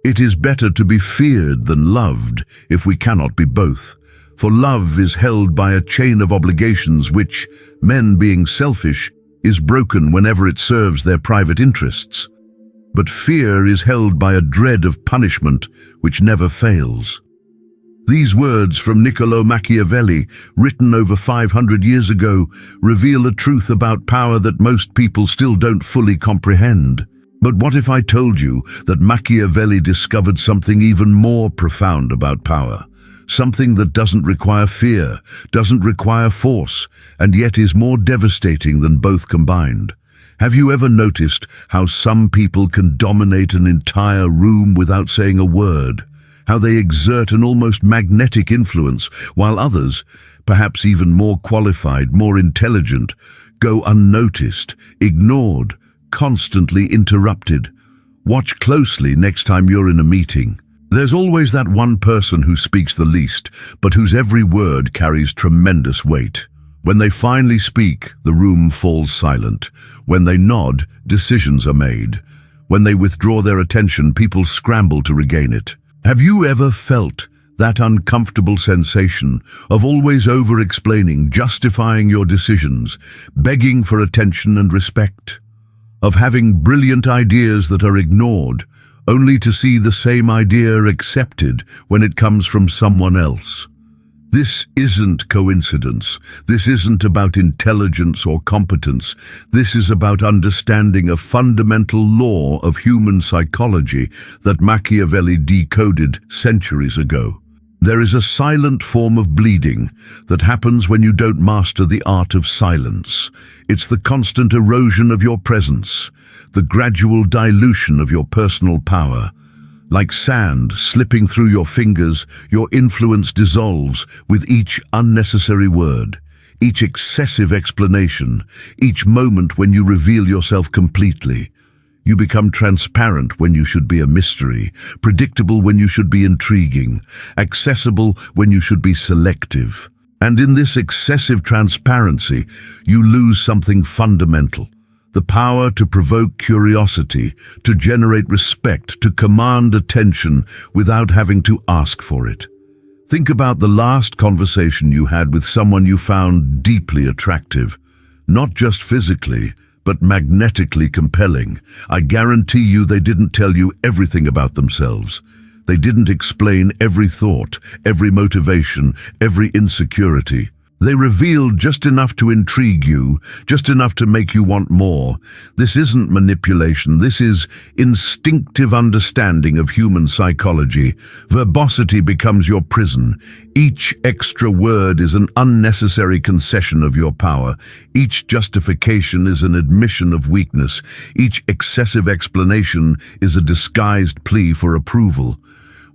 It is better to be feared than loved if we cannot be both. For love is held by a chain of obligations which, men being selfish, is broken whenever it serves their private interests. But fear is held by a dread of punishment which never fails. These words from Niccolò Machiavelli, written over 500 years ago, reveal a truth about power that most people still don't fully comprehend. But what if I told you that Machiavelli discovered something even more profound about power? Something that doesn't require fear, doesn't require force, and yet is more devastating than both combined. Have you ever noticed how some people can dominate an entire room without saying a word? How they exert an almost magnetic influence, while others, perhaps even more qualified, more intelligent, go unnoticed, ignored, constantly interrupted. Watch closely next time you're in a meeting. There's always that one person who speaks the least, but whose every word carries tremendous weight. When they finally speak, the room falls silent. When they nod, decisions are made. When they withdraw their attention, people scramble to regain it. Have you ever felt that uncomfortable sensation of always over-explaining, justifying your decisions, begging for attention and respect? Of having brilliant ideas that are ignored, only to see the same idea accepted when it comes from someone else? This isn't coincidence. This isn't about intelligence or competence. This is about understanding a fundamental law of human psychology that Machiavelli decoded centuries ago. There is a silent form of bleeding that happens when you don't master the art of silence. It's the constant erosion of your presence, the gradual dilution of your personal power. Like sand slipping through your fingers, your influence dissolves with each unnecessary word, each excessive explanation, each moment when you reveal yourself completely. You become transparent when you should be a mystery, predictable when you should be intriguing, accessible when you should be selective. And in this excessive transparency, you lose something fundamental. The power to provoke curiosity, to generate respect, to command attention without having to ask for it. Think about the last conversation you had with someone you found deeply attractive, not just physically, but magnetically compelling. I guarantee you they didn't tell you everything about themselves. They didn't explain every thought, every motivation, every insecurity. They revealed just enough to intrigue you, just enough to make you want more. This isn't manipulation, this is instinctive understanding of human psychology. Verbosity becomes your prison. Each extra word is an unnecessary concession of your power. Each justification is an admission of weakness. Each excessive explanation is a disguised plea for approval.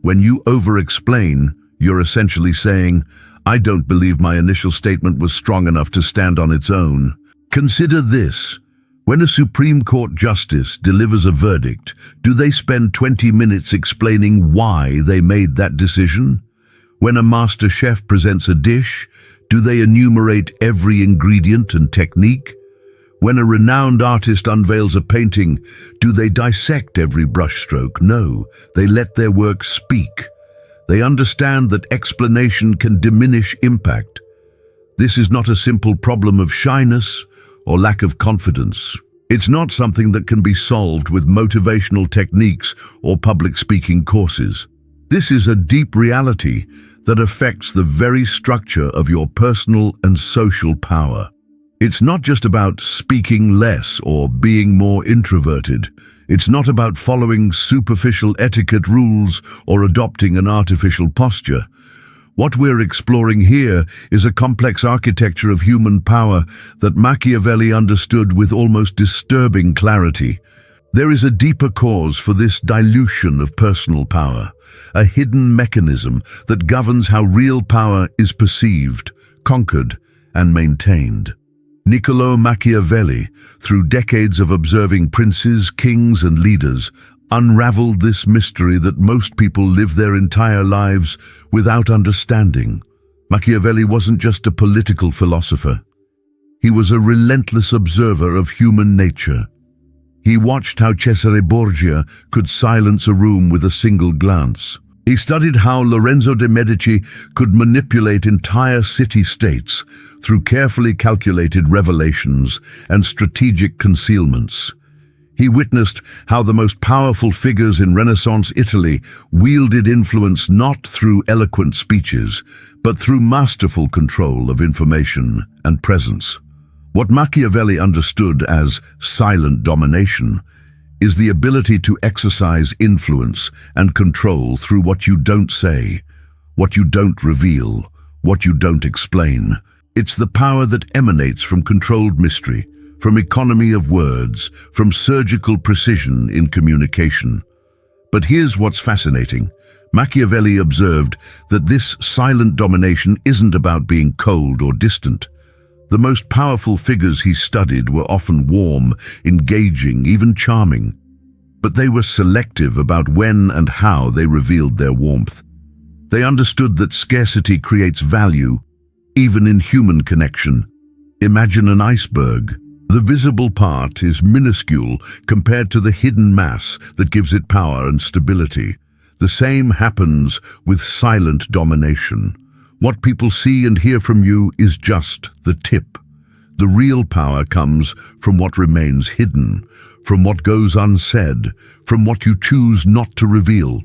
When you over-explain, you're essentially saying, I don't believe my initial statement was strong enough to stand on its own. Consider this. When a Supreme Court justice delivers a verdict, do they spend 20 minutes explaining why they made that decision? When a master chef presents a dish, do they enumerate every ingredient and technique? When a renowned artist unveils a painting, do they dissect every brushstroke? No, they let their work speak. They understand that explanation can diminish impact. This is not a simple problem of shyness or lack of confidence. It's not something that can be solved with motivational techniques or public speaking courses. This is a deep reality that affects the very structure of your personal and social power. It's not just about speaking less or being more introverted. It's not about following superficial etiquette rules or adopting an artificial posture. What we're exploring here is a complex architecture of human power that Machiavelli understood with almost disturbing clarity. There is a deeper cause for this dilution of personal power, a hidden mechanism that governs how real power is perceived, conquered, and maintained. Niccolò Machiavelli, through decades of observing princes, kings, and leaders, unraveled this mystery that most people live their entire lives without understanding. Machiavelli wasn't just a political philosopher. He was a relentless observer of human nature. He watched how Cesare Borgia could silence a room with a single glance. He studied how Lorenzo de' Medici could manipulate entire city-states through carefully calculated revelations and strategic concealments. He witnessed how the most powerful figures in Renaissance Italy wielded influence not through eloquent speeches, but through masterful control of information and presence. What Machiavelli understood as silent domination is the ability to exercise influence and control through what you don't say, what you don't reveal, what you don't explain. It's the power that emanates from controlled mystery, from economy of words, from surgical precision in communication. But here's what's fascinating. Machiavelli observed that this silent domination isn't about being cold or distant. The most powerful figures he studied were often warm, engaging, even charming. But they were selective about when and how they revealed their warmth. They understood that scarcity creates value, even in human connection. Imagine an iceberg. The visible part is minuscule compared to the hidden mass that gives it power and stability. The same happens with silent domination. What people see and hear from you is just the tip. The real power comes from what remains hidden, from what goes unsaid, from what you choose not to reveal.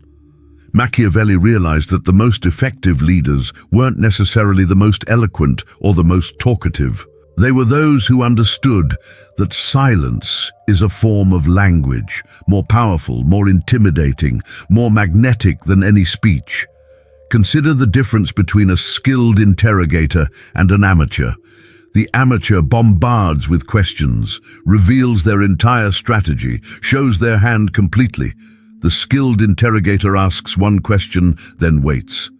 Machiavelli realized that the most effective leaders weren't necessarily the most eloquent or the most talkative. They were those who understood that silence is a form of language, more powerful, more intimidating, more magnetic than any speech. Consider the difference between a skilled interrogator and an amateur. The amateur bombards with questions, reveals their entire strategy, shows their hand completely. The skilled interrogator asks one question, then waits.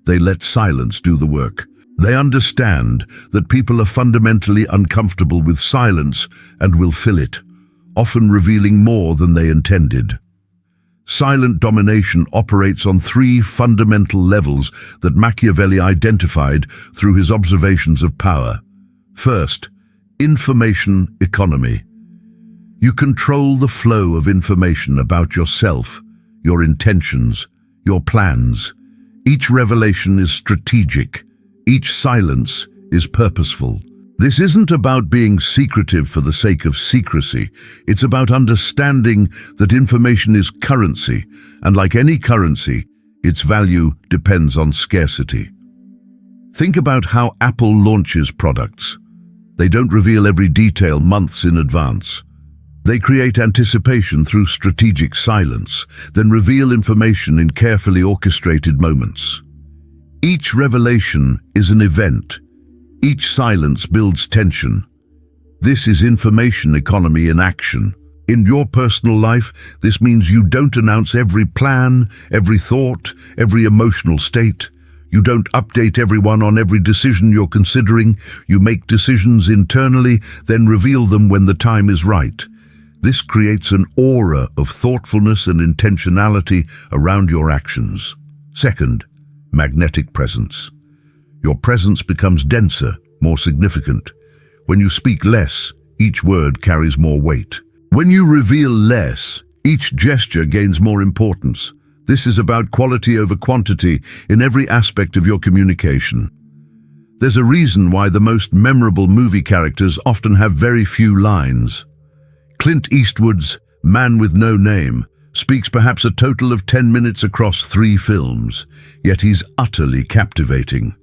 They let silence do the work. They understand that people are fundamentally uncomfortable with silence and will fill it, often revealing more than they intended. Silent domination operates on three fundamental levels that Machiavelli identified through his observations of power. First, information economy. You control the flow of information about yourself, your intentions, your plans. Each revelation is strategic. Each silence is purposeful. This isn't about being secretive for the sake of secrecy. It's about understanding that information is currency, and like any currency, its value depends on scarcity. Think about how Apple launches products. They don't reveal every detail months in advance. They create anticipation through strategic silence, then reveal information in carefully orchestrated moments. Each revelation is an event. Each silence builds tension. This is information economy in action. In your personal life, this means you don't announce every plan, every thought, every emotional state. You don't update everyone on every decision you're considering. You make decisions internally, then reveal them when the time is right. This creates an aura of thoughtfulness and intentionality around your actions. Second, magnetic presence. Your presence becomes denser, more significant. When you speak less, each word carries more weight. When you reveal less, each gesture gains more importance. This is about quality over quantity in every aspect of your communication. There's a reason why the most memorable movie characters often have very few lines. Clint Eastwood's Man with No Name speaks perhaps a total of 10 minutes across 3 films, yet he's utterly captivating.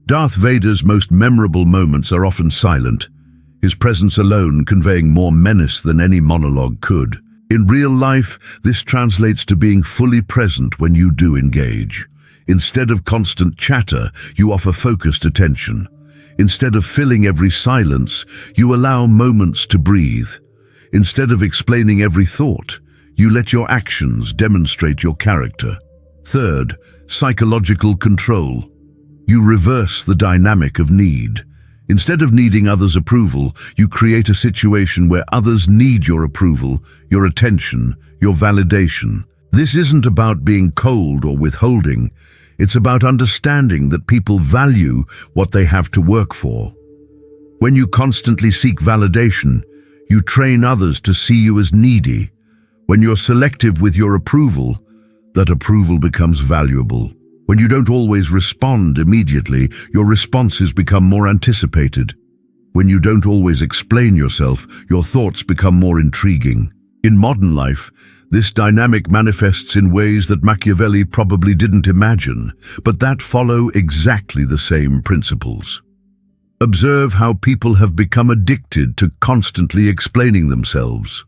Darth Vader's most memorable moments are often silent, his presence alone conveying more menace than any monologue could. In real life, this translates to being fully present when you do engage. Instead of constant chatter, you offer focused attention. Instead of filling every silence, you allow moments to breathe. Instead of explaining every thought, you let your actions demonstrate your character. Third, psychological control. You reverse the dynamic of need. Instead of needing others' approval, you create a situation where others need your approval, your attention, your validation. This isn't about being cold or withholding. It's about understanding that people value what they have to work for. When you constantly seek validation, You train others to see you as needy. When you're selective with your approval, that approval becomes valuable. When you don't always respond immediately, your responses become more anticipated. When you don't always explain yourself, your thoughts become more intriguing. In modern life, this dynamic manifests in ways that Machiavelli probably didn't imagine, but that follow exactly the same principles. Observe how people have become addicted to constantly explaining themselves.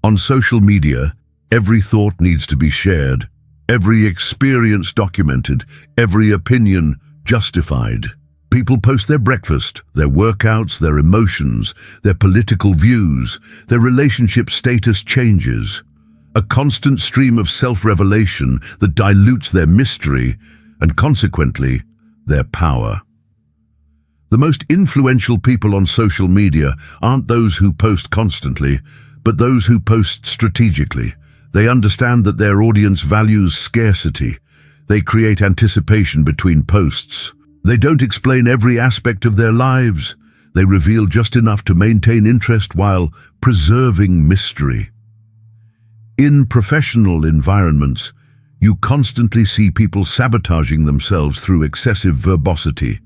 On social media, every thought needs to be shared, every experience documented, every opinion justified. People post their breakfast, their workouts, their emotions, their political views, their relationship status changes. A constant stream of self-revelation that dilutes their mystery and, consequently, their power. The most influential people on social media aren't those who post constantly, but those who post strategically. They understand that their audience values scarcity. They create anticipation between posts. They don't explain every aspect of their lives. They reveal just enough to maintain interest while preserving mystery. In professional environments, you constantly see people sabotaging themselves through excessive verbosity.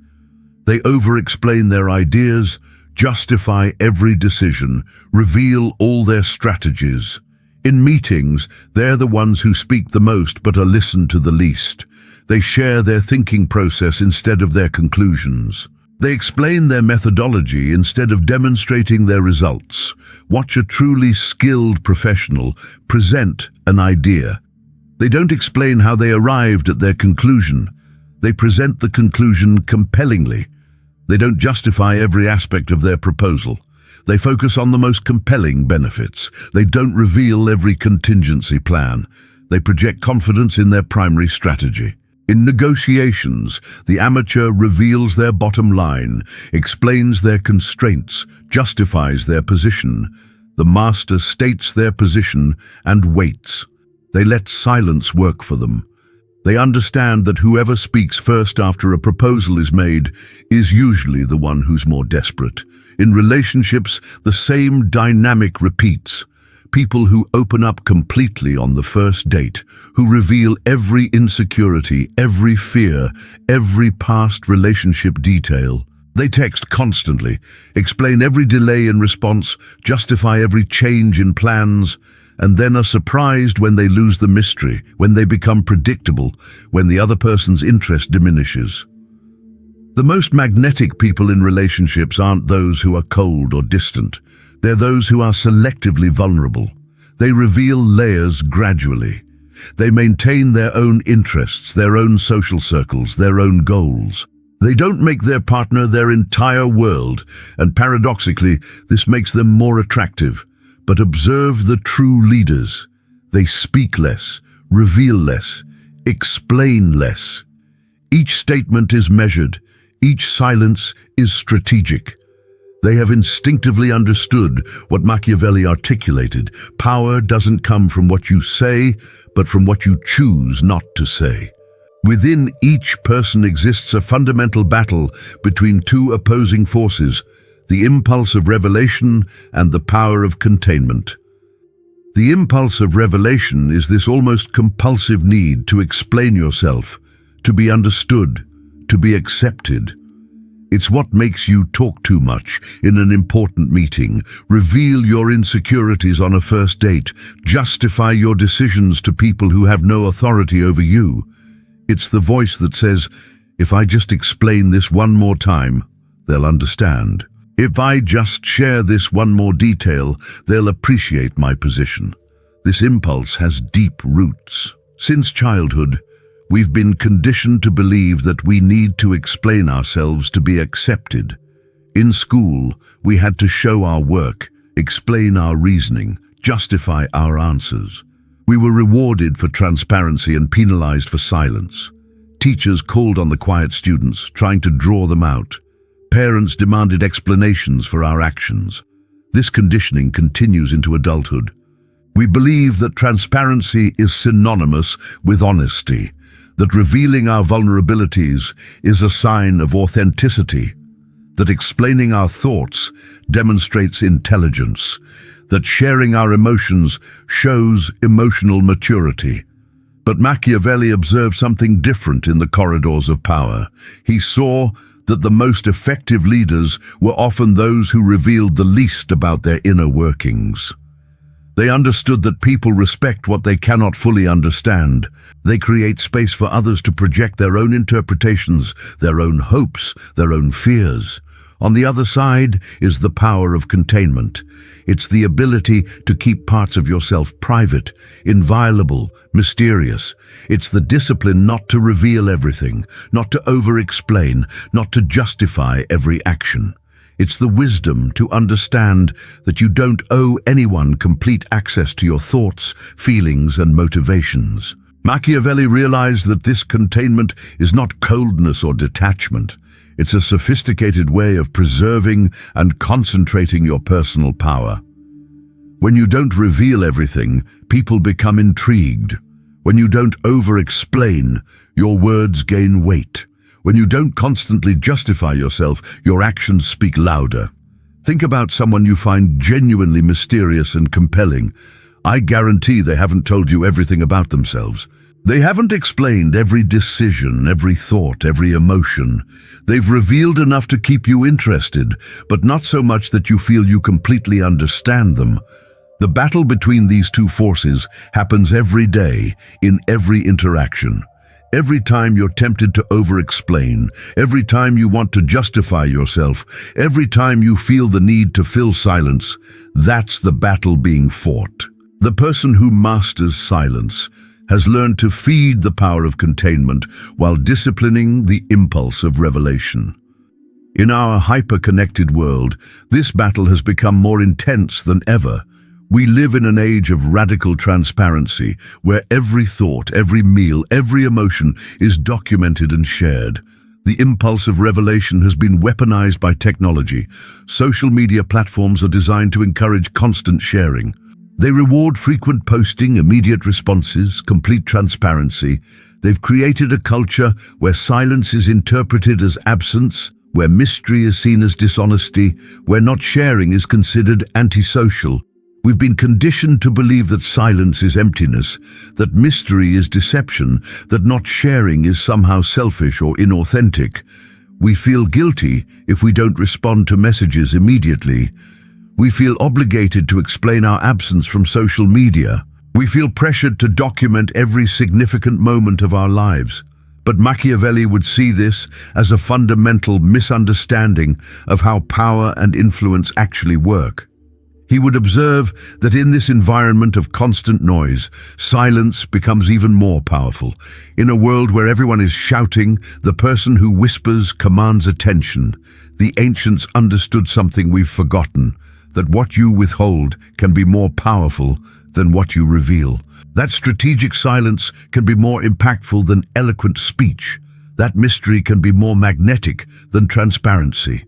They over-explain their ideas, justify every decision, reveal all their strategies. In meetings, they're the ones who speak the most but are listened to the least. They share their thinking process instead of their conclusions. They explain their methodology instead of demonstrating their results. Watch a truly skilled professional present an idea. They don't explain how they arrived at their conclusion. They present the conclusion compellingly. They don't justify every aspect of their proposal. They focus on the most compelling benefits. They don't reveal every contingency plan. They project confidence in their primary strategy. In negotiations, the amateur reveals their bottom line, explains their constraints, justifies their position. The master states their position and waits. They let silence work for them. They understand that whoever speaks first after a proposal is made is usually the one who's more desperate. In relationships, the same dynamic repeats. People who open up completely on the first date, who reveal every insecurity, every fear, every past relationship detail. They text constantly, explain every delay in response, justify every change in plans, and then are surprised when they lose the mystery, when they become predictable, when the other person's interest diminishes. The most magnetic people in relationships aren't those who are cold or distant. They're those who are selectively vulnerable. They reveal layers gradually. They maintain their own interests, their own social circles, their own goals. They don't make their partner their entire world, and paradoxically, this makes them more attractive. But observe the true leaders. They speak less, reveal less, explain less. Each statement is measured. Each silence is strategic. They have instinctively understood what Machiavelli articulated. Power doesn't come from what you say, but from what you choose not to say. Within each person exists a fundamental battle between two opposing forces, the impulse of revelation and the power of containment. The impulse of revelation is this almost compulsive need to explain yourself, to be understood, to be accepted. It's what makes you talk too much in an important meeting, reveal your insecurities on a first date, justify your decisions to people who have no authority over you. It's the voice that says, if I just explain this one more time, they'll understand. If I just share this one more detail, they'll appreciate my position. This impulse has deep roots. Since childhood, we've been conditioned to believe that we need to explain ourselves to be accepted. In school, we had to show our work, explain our reasoning, justify our answers. We were rewarded for transparency and penalized for silence. Teachers called on the quiet students, trying to draw them out. Parents demanded explanations for our actions. This conditioning continues into adulthood. We believe that transparency is synonymous with honesty, that revealing our vulnerabilities is a sign of authenticity. that explaining our thoughts demonstrates intelligence, that sharing our emotions shows emotional maturity. But Machiavelli observed something different in the corridors of power. He saw that the most effective leaders were often those who revealed the least about their inner workings. They understood that people respect what they cannot fully understand. They create space for others to project their own interpretations, their own hopes, their own fears. On the other side is the power of containment. It's the ability to keep parts of yourself private, inviolable, mysterious. It's the discipline not to reveal everything, not to over-explain, not to justify every action. It's the wisdom to understand that you don't owe anyone complete access to your thoughts, feelings, and motivations. Machiavelli realized that this containment is not coldness or detachment. It's a sophisticated way of preserving and concentrating your personal power. When you don't reveal everything, people become intrigued. When you don't over-explain, your words gain weight. When you don't constantly justify yourself, your actions speak louder. Think about someone you find genuinely mysterious and compelling. I guarantee they haven't told you everything about themselves. They haven't explained every decision, every thought, every emotion. They've revealed enough to keep you interested, but not so much that you feel you completely understand them. The battle between these two forces happens every day, in every interaction. Every time you're tempted to over-explain, every time you want to justify yourself, every time you feel the need to fill silence, that's the battle being fought. The person who masters silence has learned to feed the power of containment while disciplining the impulse of revelation. In our hyper-connected world, this battle has become more intense than ever. We live in an age of radical transparency, where every thought, every meal, every emotion is documented and shared. The impulse of revelation has been weaponized by technology. Social media platforms are designed to encourage constant sharing. They reward frequent posting, immediate responses, complete transparency. They've created a culture where silence is interpreted as absence, where mystery is seen as dishonesty, where not sharing is considered antisocial. We've been conditioned to believe that silence is emptiness, that mystery is deception, that not sharing is somehow selfish or inauthentic. We feel guilty if we don't respond to messages immediately. We feel obligated to explain our absence from social media. We feel pressured to document every significant moment of our lives. But Machiavelli would see this as a fundamental misunderstanding of how power and influence actually work. He would observe that in this environment of constant noise, silence becomes even more powerful. In a world where everyone is shouting, the person who whispers commands attention. The ancients understood something we've forgotten, that what you withhold can be more powerful than what you reveal. That strategic silence can be more impactful than eloquent speech. That mystery can be more magnetic than transparency.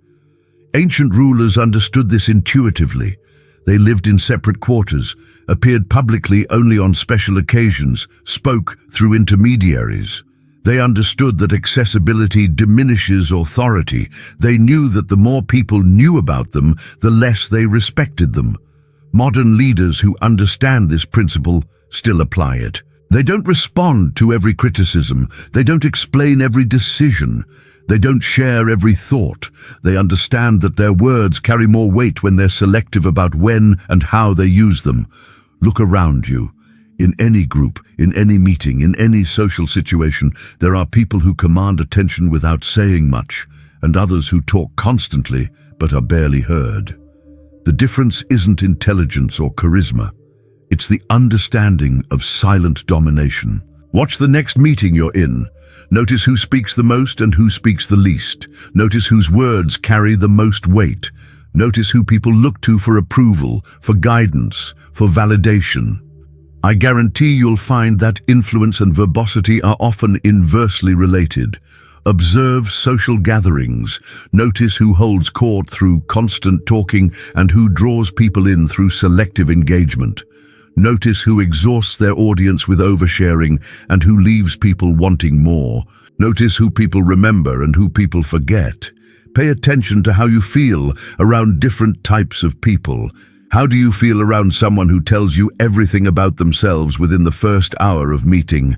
Ancient rulers understood this intuitively. They lived in separate quarters, appeared publicly only on special occasions, spoke through intermediaries. They understood that accessibility diminishes authority. They knew that the more people knew about them, the less they respected them. Modern leaders who understand this principle still apply it. They don't respond to every criticism. They don't explain every decision. They don't share every thought. They understand that their words carry more weight when they're selective about when and how they use them. Look around you. In any group, in any meeting, in any social situation, there are people who command attention without saying much, and others who talk constantly but are barely heard. The difference isn't intelligence or charisma. It's the understanding of silent domination. Watch the next meeting you're in. Notice who speaks the most and who speaks the least. Notice whose words carry the most weight. Notice who people look to for approval, for guidance, for validation. I guarantee you'll find that influence and verbosity are often inversely related. Observe social gatherings. Notice who holds court through constant talking and who draws people in through selective engagement. Notice who exhausts their audience with oversharing and who leaves people wanting more. Notice who people remember and who people forget. Pay attention to how you feel around different types of people. How do you feel around someone who tells you everything about themselves within the first hour of meeting?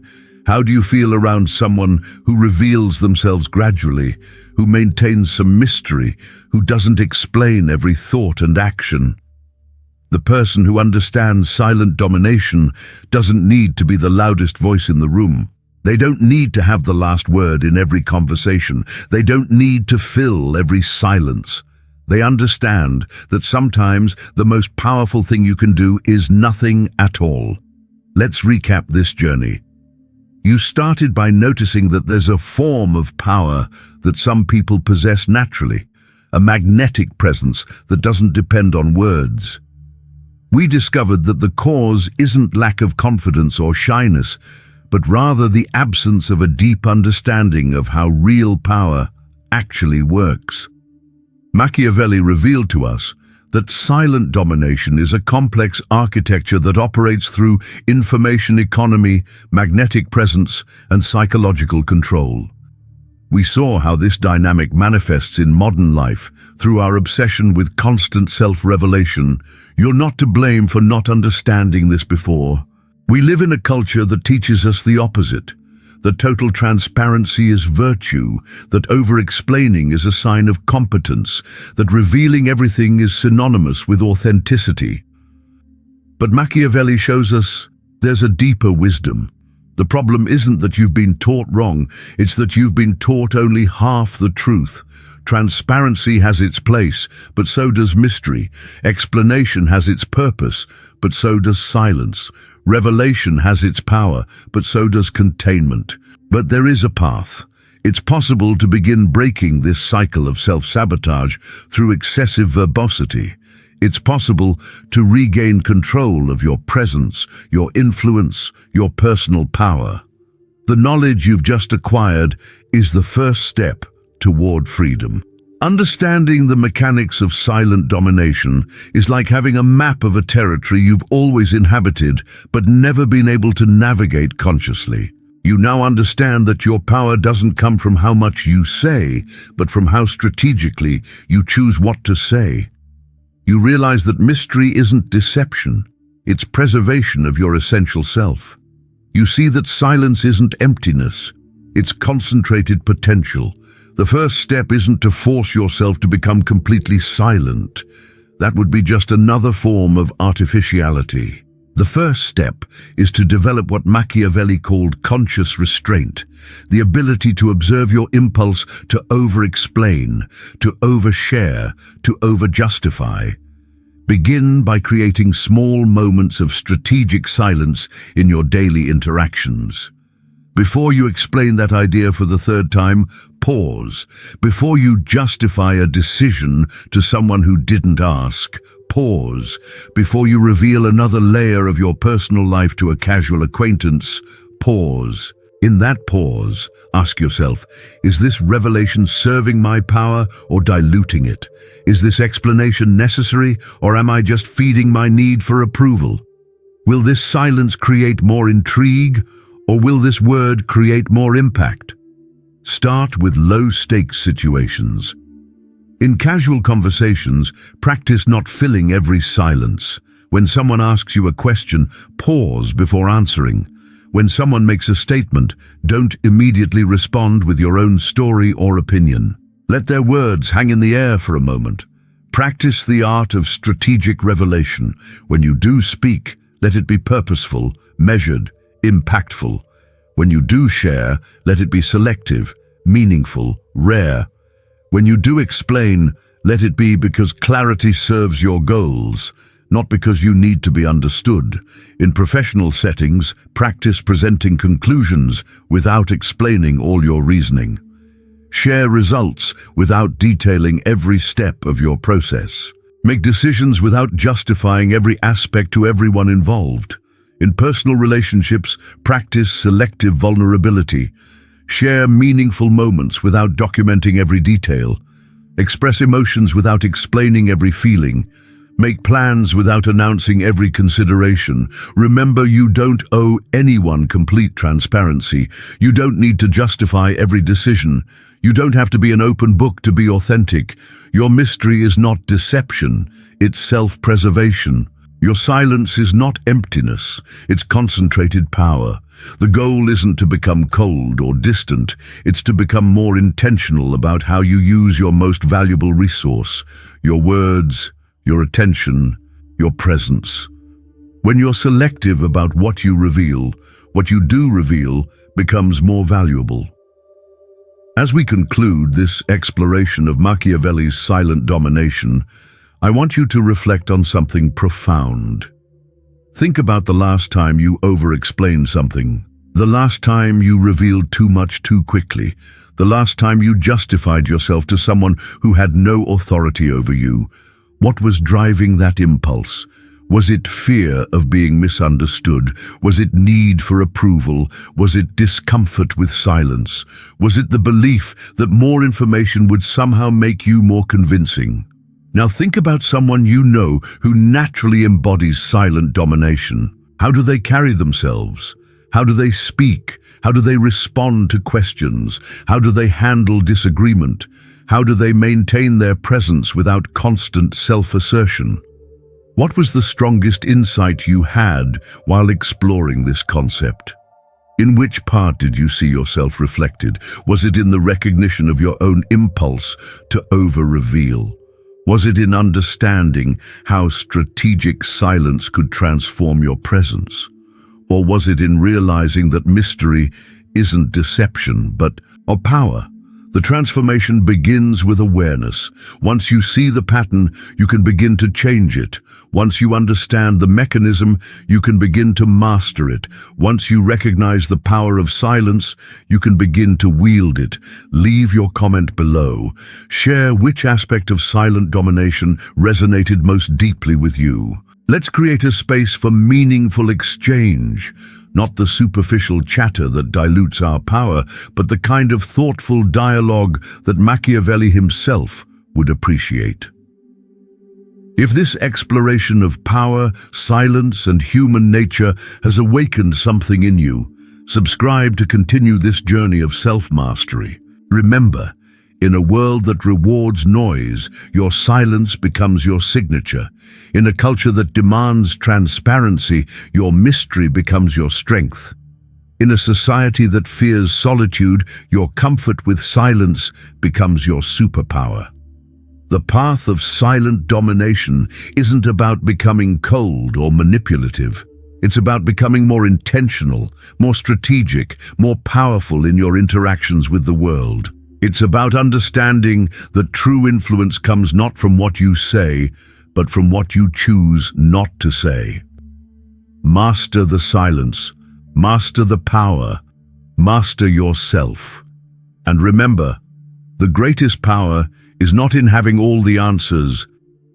How do you feel around someone who reveals themselves gradually, who maintains some mystery, who doesn't explain every thought and action? The person who understands silent domination doesn't need to be the loudest voice in the room. They don't need to have the last word in every conversation. They don't need to fill every silence. They understand that sometimes the most powerful thing you can do is nothing at all. Let's recap this journey. You started by noticing that there's a form of power that some people possess naturally, a magnetic presence that doesn't depend on words. We discovered that the cause isn't lack of confidence or shyness, but rather the absence of a deep understanding of how real power actually works. Machiavelli revealed to us that silent domination is a complex architecture that operates through information economy, magnetic presence, and psychological control. We saw how this dynamic manifests in modern life through our obsession with constant self-revelation. You're not to blame for not understanding this before. We live in a culture that teaches us the opposite, that total transparency is virtue, that over-explaining is a sign of competence, that revealing everything is synonymous with authenticity. But Machiavelli shows us there's a deeper wisdom. The problem isn't that you've been taught wrong, it's that you've been taught only half the truth. Transparency has its place, but so does mystery. Explanation has its purpose, but so does silence. Revelation has its power, but so does containment. But there is a path. It's possible to begin breaking this cycle of self-sabotage through excessive verbosity. It's possible to regain control of your presence, your influence, your personal power. The knowledge you've just acquired is the first step toward freedom. Understanding the mechanics of silent domination is like having a map of a territory you've always inhabited but never been able to navigate consciously. You now understand that your power doesn't come from how much you say, but from how strategically you choose what to say. You realize that mystery isn't deception, it's preservation of your essential self. You see that silence isn't emptiness, it's concentrated potential. The first step isn't to force yourself to become completely silent. That would be just another form of artificiality. The first step is to develop what Machiavelli called conscious restraint, the ability to observe your impulse to over-explain, to overshare, to over-justify. Begin by creating small moments of strategic silence in your daily interactions. Before you explain that idea for the third time, pause. Before you justify a decision to someone who didn't ask, pause. Before you reveal another layer of your personal life to a casual acquaintance, pause. In that pause, ask yourself, is this revelation serving my power or diluting it? Is this explanation necessary, or am I just feeding my need for approval? Will this silence create more intrigue, or will this word create more impact? Start with low-stakes situations. In casual conversations, practice not filling every silence. When someone asks you a question, pause before answering. When someone makes a statement, don't immediately respond with your own story or opinion. Let their words hang in the air for a moment. Practice the art of strategic revelation. When you do speak, let it be purposeful, measured, impactful. When you do share, let it be selective, meaningful, rare. When you do explain, let it be because clarity serves your goals, not because you need to be understood. In professional settings, practice presenting conclusions without explaining all your reasoning. Share results without detailing every step of your process. Make decisions without justifying every aspect to everyone involved. In personal relationships, practice selective vulnerability. Share meaningful moments without documenting every detail. Express emotions without explaining every feeling. Make plans without announcing every consideration. Remember, you don't owe anyone complete transparency. You don't need to justify every decision. You don't have to be an open book to be authentic. Your mystery is not deception, it's self-preservation. Your silence is not emptiness, it's concentrated power. The goal isn't to become cold or distant, it's to become more intentional about how you use your most valuable resource, your words, your attention, your presence. When you're selective about what you reveal, what you do reveal becomes more valuable. As we conclude this exploration of Machiavelli's silent domination, I want you to reflect on something profound. Think about the last time you over-explained something, the last time you revealed too much too quickly, the last time you justified yourself to someone who had no authority over you. What was driving that impulse? Was it fear of being misunderstood? Was it need for approval? Was it discomfort with silence? Was it the belief that more information would somehow make you more convincing? Now think about someone you know who naturally embodies silent domination. How do they carry themselves? How do they speak? How do they respond to questions? How do they handle disagreement? How do they maintain their presence without constant self-assertion? What was the strongest insight you had while exploring this concept? In which part did you see yourself reflected? Was it in the recognition of your own impulse to over-reveal? Was it in understanding how strategic silence could transform your presence? Or was it in realizing that mystery isn't deception, but power? The transformation begins with awareness. Once you see the pattern, you can begin to change it. Once you understand the mechanism, you can begin to master it. Once you recognize the power of silence, you can begin to wield it. Leave your comment below. Share which aspect of silent domination resonated most deeply with you. Let's create a space for meaningful exchange. Not the superficial chatter that dilutes our power, but the kind of thoughtful dialogue that Machiavelli himself would appreciate. If this exploration of power, silence, and human nature has awakened something in you, subscribe to continue this journey of self-mastery. Remember, in a world that rewards noise, your silence becomes your signature. In a culture that demands transparency, your mystery becomes your strength. In a society that fears solitude, your comfort with silence becomes your superpower. The path of silent domination isn't about becoming cold or manipulative. It's about becoming more intentional, more strategic, more powerful in your interactions with the world. It's about understanding that true influence comes not from what you say, but from what you choose not to say. Master the silence, master the power, master yourself. And remember, the greatest power is not in having all the answers,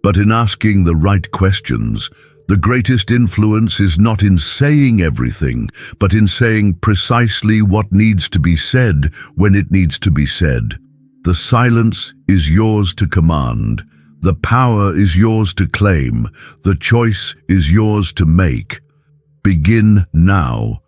but in asking the right questions. The greatest influence is not in saying everything, but in saying precisely what needs to be said when it needs to be said. The silence is yours to command. The power is yours to claim. The choice is yours to make. Begin now.